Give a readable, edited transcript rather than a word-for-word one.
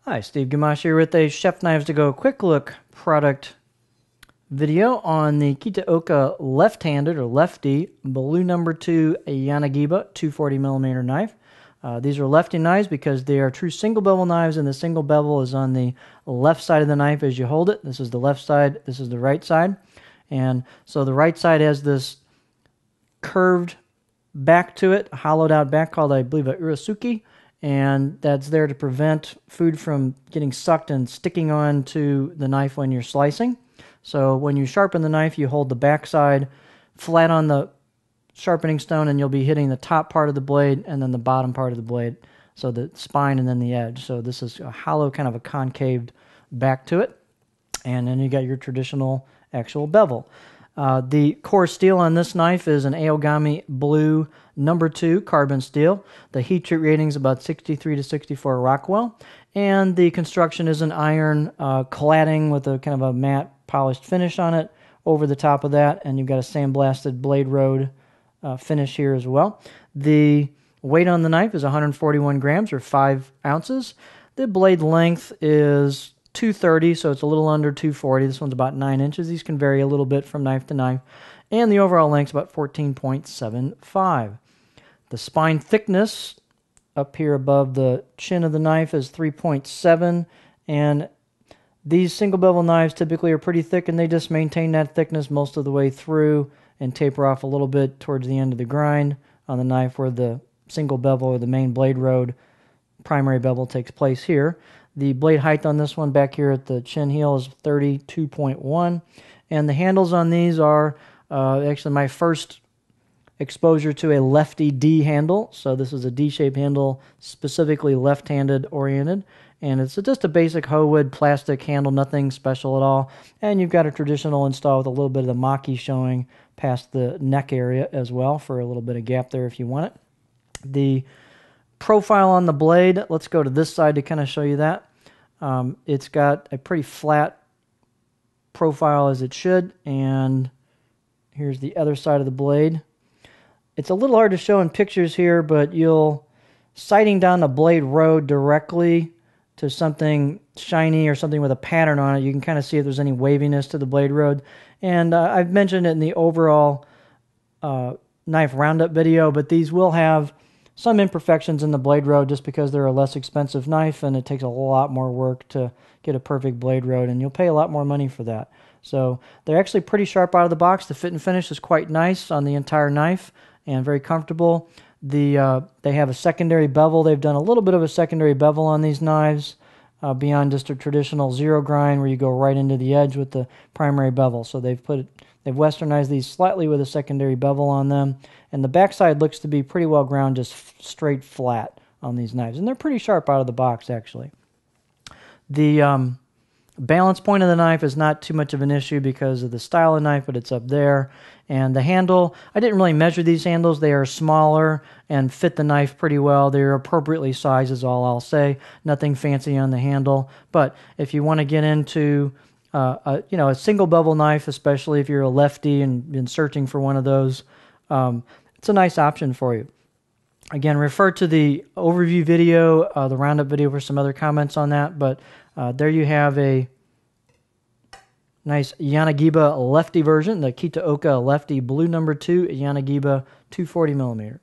Hi, Steve Gamache here with a Chef Knives to Go quick look product video on the Kitaoka left-handed or Lefty blue number 2 Yanagiba 240mm knife. These are Lefty knives because they are true single bevel knives, and the single bevel is on the left side of the knife as you hold it. This is the left side, this is the right side. And so the right side has this curved back to it, hollowed out back called, I believe, a urasuki. And that's there to prevent food from getting sucked and sticking on to the knife when you're slicing. So when you sharpen the knife, you hold the back side flat on the sharpening stone, and you'll be hitting the top part of the blade and then the bottom part of the blade, so the spine and then the edge. So this is a hollow, kind of a concaved back to it. And then you got your traditional actual bevel. The core steel on this knife is an Aogami blue number 2 carbon steel. The heat treat rating is about 63 to 64 Rockwell, and the construction is an iron cladding with a kind of a matte polished finish on it over the top of that, and you've got a sandblasted blade road finish here as well. The weight on the knife is 141 grams or 5 ounces. The blade length is 230, so it's a little under 240. This one's about 9 inches. These can vary a little bit from knife to knife. And the overall length is about 14.75. The spine thickness up here above the chin of the knife is 3.7, and these single bevel knives typically are pretty thick, and they just maintain that thickness most of the way through and taper off a little bit towards the end of the grind on the knife where the single bevel or the main blade road primary bevel takes place here. The blade height on this one back here at the chin heel is 32.1, and the handles on these are actually my first exposure to a Lefty D handle. So this is a D-shaped handle, specifically left-handed oriented, and it's just a basic hoe wood plastic handle, nothing special at all. And you've got a traditional install with a little bit of the maki showing past the neck area as well for a little bit of gap there if you want it. The profile on the blade, let's go to this side to kind of show you that. It's got a pretty flat profile as it should, and here's the other side of the blade. It's a little hard to show in pictures here, but you'll sighting down the blade road directly to something shiny or something with a pattern on it, you can kind of see if there's any waviness to the blade road. And I've mentioned it in the overall knife roundup video, but these will have some imperfections in the blade road just because they're a less expensive knife, and it takes a lot more work to get a perfect blade road, and you'll pay a lot more money for that. So they're actually pretty sharp out of the box. The fit and finish is quite nice on the entire knife and very comfortable. They have a secondary bevel. They've done a little bit of a secondary bevel on these knives beyond just a traditional zero grind where you go right into the edge with the primary bevel. So they've westernized these slightly with a secondary bevel on them, and the backside looks to be pretty well ground, just straight flat on these knives, and they're pretty sharp out of the box actually. The balance point of the knife is not too much of an issue because of the style of knife, but it's up there. And the handle, I didn't really measure these handles. They are smaller and fit the knife pretty well. They're appropriately sized is all I'll say. Nothing fancy on the handle. But if you want to get into a single bevel knife, especially if you're a lefty and been searching for one of those, it's a nice option for you. Again, refer to the overview video, the roundup video for some other comments on that. But there you have a nice Yanagiba Lefty version, the Kitaoka Lefty blue number 2 Yanagiba 240mm.